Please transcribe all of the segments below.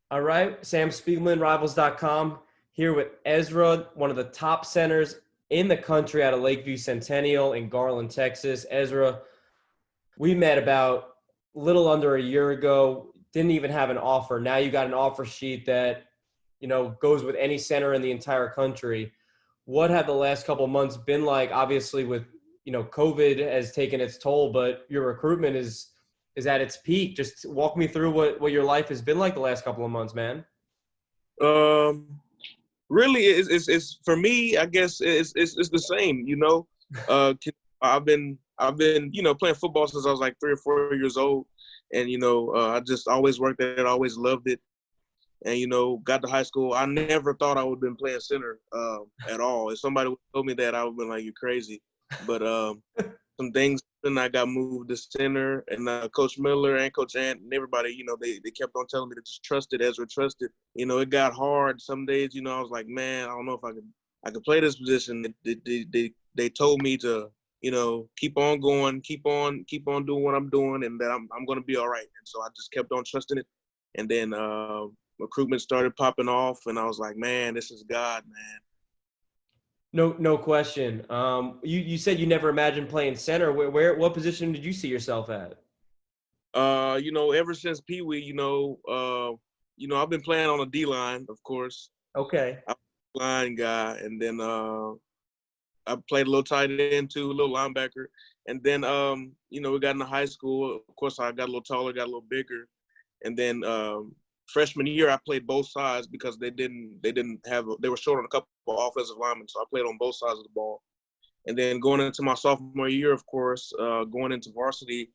All right, Sam Spiegelman, Rivals.com, here with Ezra, one of the top centers in the country out of Lakeview Centennial in Garland, Texas. Ezra, we met about a little under a year ago, didn't even have an offer. Now you got an offer sheet that, goes with any center in the entire country. What have the last couple of months been like? Obviously, with COVID has taken its toll, but your recruitment is at its peak. Just walk me through what your life has been like the last couple of months, man. Um, Really, it's for me. I guess it's the same. Uh, I've been playing football since I was like 3 or 4 years old, and I just always worked at it, always loved it, and got to high school. I never thought I would have been playing center at all. If somebody would told me that, I would have been like, "You're crazy." But some things, then I got moved to center, and Coach Miller and Coach Ant and everybody, they kept on telling me to just trust it, Ezra, trust it. It got hard some days. I was like, man, I don't know if I could play this position. They told me to, keep on going, keep on doing what I'm doing, and that I'm gonna be all right. And so I just kept on trusting it, and then recruitment started popping off, and I was like, man, this is God, man. No question. You said you never imagined playing center. What position did you see yourself at? Ever since Pee Wee, I've been playing on a D line, of course. Okay. I'm a line guy, and then I played a little tight end too, a little linebacker, and then we got into high school. Of course, I got a little taller, got a little bigger, and then freshman year I played both sides because they were short on a couple of offensive linemen, so I played on both sides of the ball. And then going into my sophomore year, of course, going into varsity,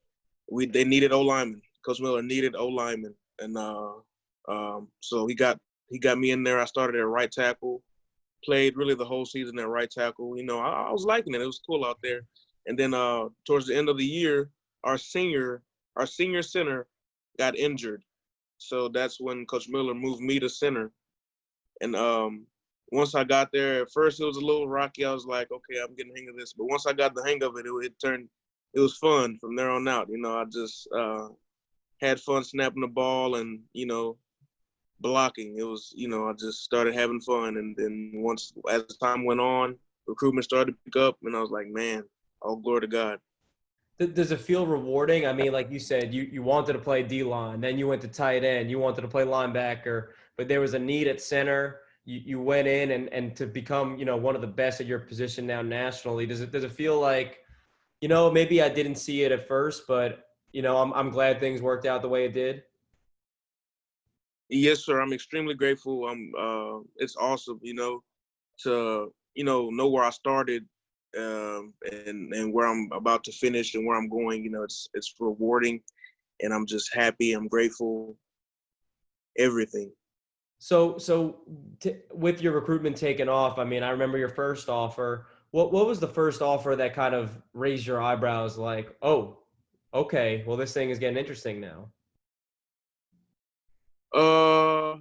they needed O linemen. Coach Miller needed O linemen, and so he got me in there. I started at right tackle, played really the whole season at right tackle. I was liking it. It was cool out there. And then towards the end of the year, our senior center got injured, so that's when Coach Miller moved me to center. And once I got there, at first it was a little rocky. I was like, okay, I'm getting the hang of this. But once I got the hang of it, it was fun from there on out. I just had fun snapping the ball and, blocking. It was, I just started having fun. And then once, as time went on, recruitment started to pick up, and I was like, man, all glory to God. Does it feel rewarding? I mean, like you said, you wanted to play D-line, then you went to tight end, you wanted to play linebacker, but there was a need at center. You went in and to become, one of the best at your position now nationally. Does it feel like, maybe I didn't see it at first, but I'm glad things worked out the way it did. Yes, sir. I'm extremely grateful. It's awesome, to know where I started, and where I'm about to finish and where I'm going. It's rewarding, and I'm just happy. I'm grateful. Everything. So with your recruitment taking off, I mean, I remember your first offer. What was the first offer that kind of raised your eyebrows? Like, oh, okay, well, this thing is getting interesting now. Uh,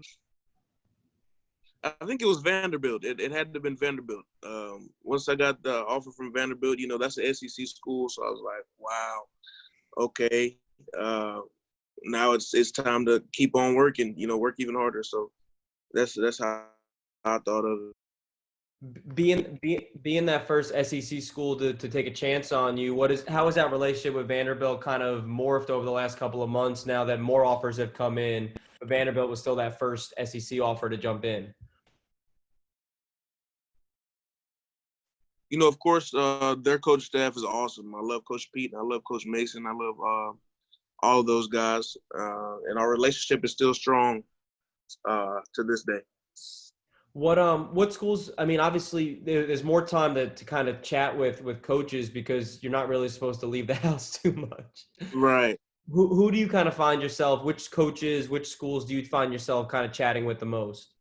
I think it was Vanderbilt. It had to have been Vanderbilt. Once I got the offer from Vanderbilt, that's an SEC school, so I was like, wow, okay. Now it's time to keep on working. Work even harder. So that's how I thought of it. Being that first SEC school to take a chance on you, how has that relationship with Vanderbilt kind of morphed over the last couple of months now that more offers have come in, but Vanderbilt was still that first SEC offer to jump in? Of course, their coach staff is awesome. I love Coach Pete. I love Coach Mason. I love all of those guys, and our relationship is still strong to this day. What schools? I mean, obviously there's more time to kind of chat with coaches because you're not really supposed to leave the house too much. Right. Who do you kind of find yourself? Which coaches, which schools do you find yourself kind of chatting with the most?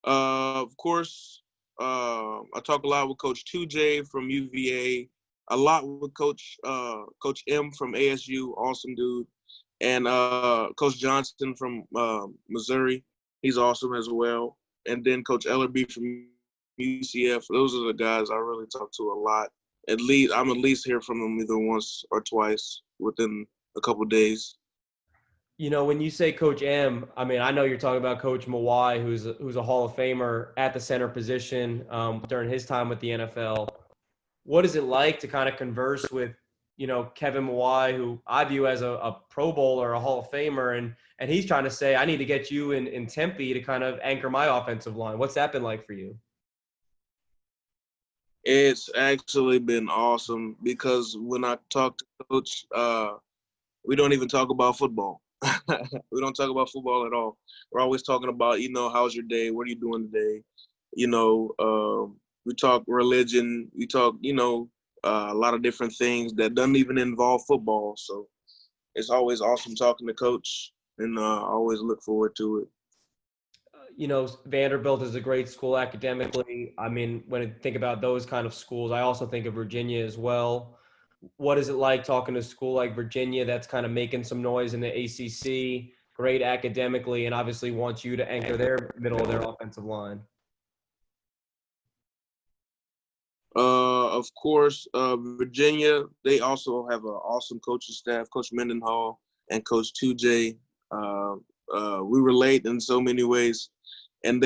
Of course, I talk a lot with Coach 2J from UVA, a lot with Coach M from ASU, awesome dude, and Coach Johnson from Missouri, he's awesome as well, and then Coach Ellerby from UCF. Those are the guys I really talk to a lot. I'm at least hear from them either once or twice within a couple of days. You know, when you say Coach M, I mean, I know you're talking about Coach Mawai, who's a Hall of Famer at the center position during his time with the NFL. What is it like to kind of converse with, Kevin Mawai, who I view as a Pro Bowler, a Hall of Famer, and he's trying to say, I need to get you in Tempe to kind of anchor my offensive line. What's that been like for you? It's actually been awesome because when I talk to Coach, we don't even talk about football. We don't talk about football at all. We're always talking about, how's your day? What are you doing today? We talk religion. We talk, a lot of different things that doesn't even involve football. So it's always awesome talking to Coach, and I always look forward to it. Vanderbilt is a great school academically. I mean, when I think about those kind of schools, I also think of Virginia as well. What is it like talking to a school like Virginia that's kind of making some noise in the ACC, great academically, and obviously wants you to anchor their middle of their offensive line? Of course, Virginia, they also have an awesome coaching staff, Coach Mendenhall and Coach 2J. We relate in so many ways, and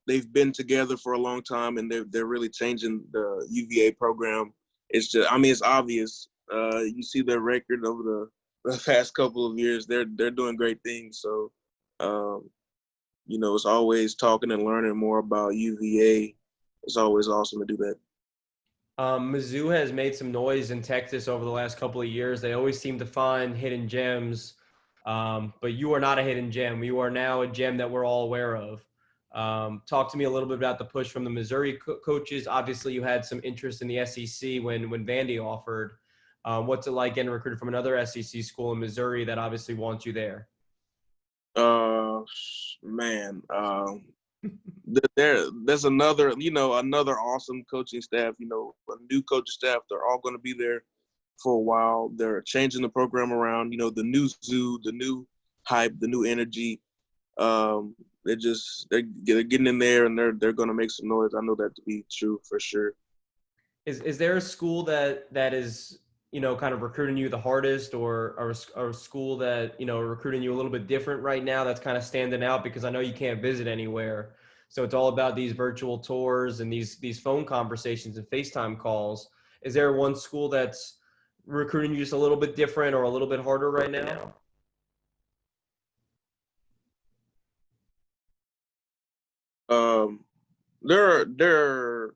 they've been together for a long time, and they're really changing the UVA program. It's just, I mean, it's obvious. You see their record over the past couple of years. They're doing great things. So, it's always talking and learning more about UVA. It's always awesome to do that. Mizzou has made some noise in Texas over the last couple of years. They always seem to find hidden gems, but you are not a hidden gem. You are now a gem that we're all aware of. Talk to me a little bit about the push from the Missouri coaches. Obviously, you had some interest in the SEC when Vandy offered. What's it like getting recruited from another SEC school in Missouri that obviously wants you there? Man, there's another awesome coaching staff. A new coaching staff. They're all going to be there for a while. They're changing the program around. The new zoo, the new hype, the new energy. They're getting in there, and they're going to make some noise. I know that to be true for sure. Is there a school that is kind of recruiting you the hardest, or a school that recruiting you a little bit different right now that's kind of standing out? Because I know you can't visit anywhere, so it's all about these virtual tours and these phone conversations and FaceTime calls. Is there one school that's recruiting you just a little bit different or a little bit harder right now? There are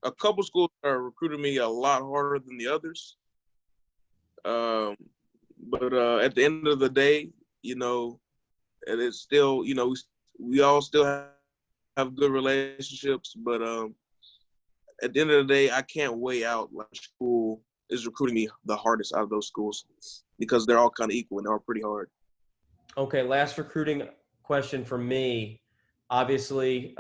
a couple schools that are recruiting me a lot harder than the others. But at the end of the day, and it's still, we all still have good relationships. But at the end of the day, I can't weigh out like school is recruiting me the hardest out of those schools because they're all kind of equal and they're all pretty hard. Okay, last recruiting question for me. Obviously,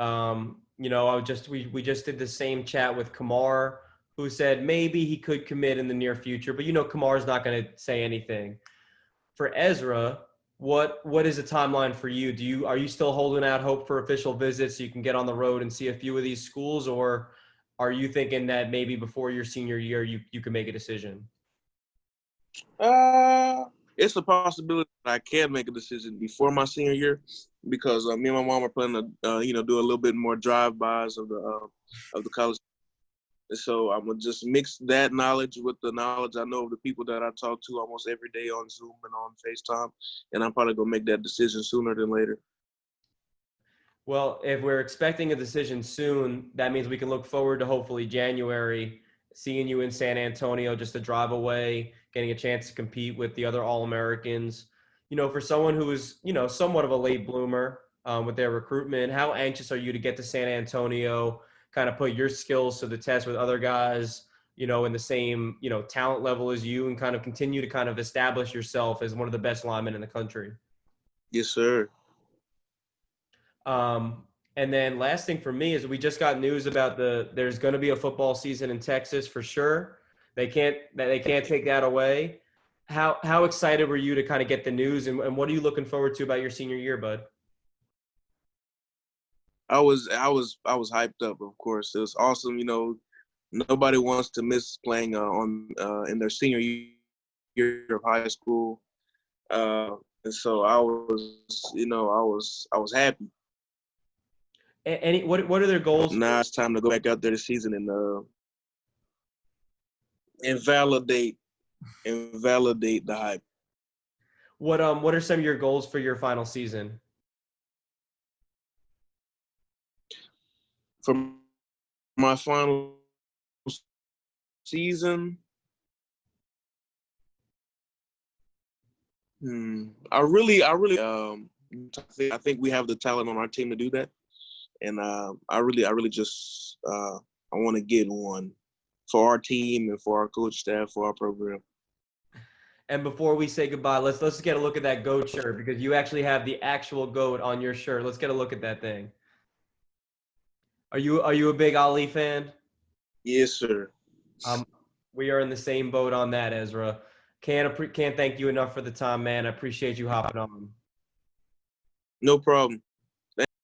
we just did the same chat with Kamar, who said maybe he could commit in the near future, but Kamar's not going to say anything. For Ezra, what is the timeline for you? Are you still holding out hope for official visits so you can get on the road and see a few of these schools, or are you thinking that maybe before your senior year you can make a decision? It's a possibility that I can make a decision before my senior year because me and my mom are planning to, do a little bit more drive-bys of the college. And so I'm gonna just mix that knowledge with the knowledge I know of the people that I talk to almost every day on Zoom and on FaceTime, and I'm probably gonna make that decision sooner than later. Well, if we're expecting a decision soon, that means we can look forward to hopefully January, seeing you in San Antonio, just a drive away, getting a chance to compete with the other All-Americans. For someone who is, somewhat of a late bloomer with their recruitment, how anxious are you to get to San Antonio, kind of put your skills to the test with other guys, in the same, talent level as you, and kind of continue to kind of establish yourself as one of the best linemen in the country? Yes, sir. And then last thing for me is we just got news about there's going to be a football season in Texas for sure. They can't take that away. How excited were you to kind of get the news, and what are you looking forward to about your senior year, bud? I was hyped up. Of course, it was awesome. Nobody wants to miss playing in their senior year of high school. And so I was, I was happy. What are their goals? Now it's time to go back out there this season and validate the hype. What are some of your goals for your final season? For my final season, I really, I think we have the talent on our team to do that, and I really just I want to get one for our team and for our coach staff, for our program. And before we say goodbye, let's get a look at that goat shirt, because you actually have the actual goat on your shirt. Let's get a look at that thing. Are you a big Ali fan? Yes, sir. We are in the same boat on that, Ezra. Can't thank you enough for the time, man. I appreciate you hopping on. No problem.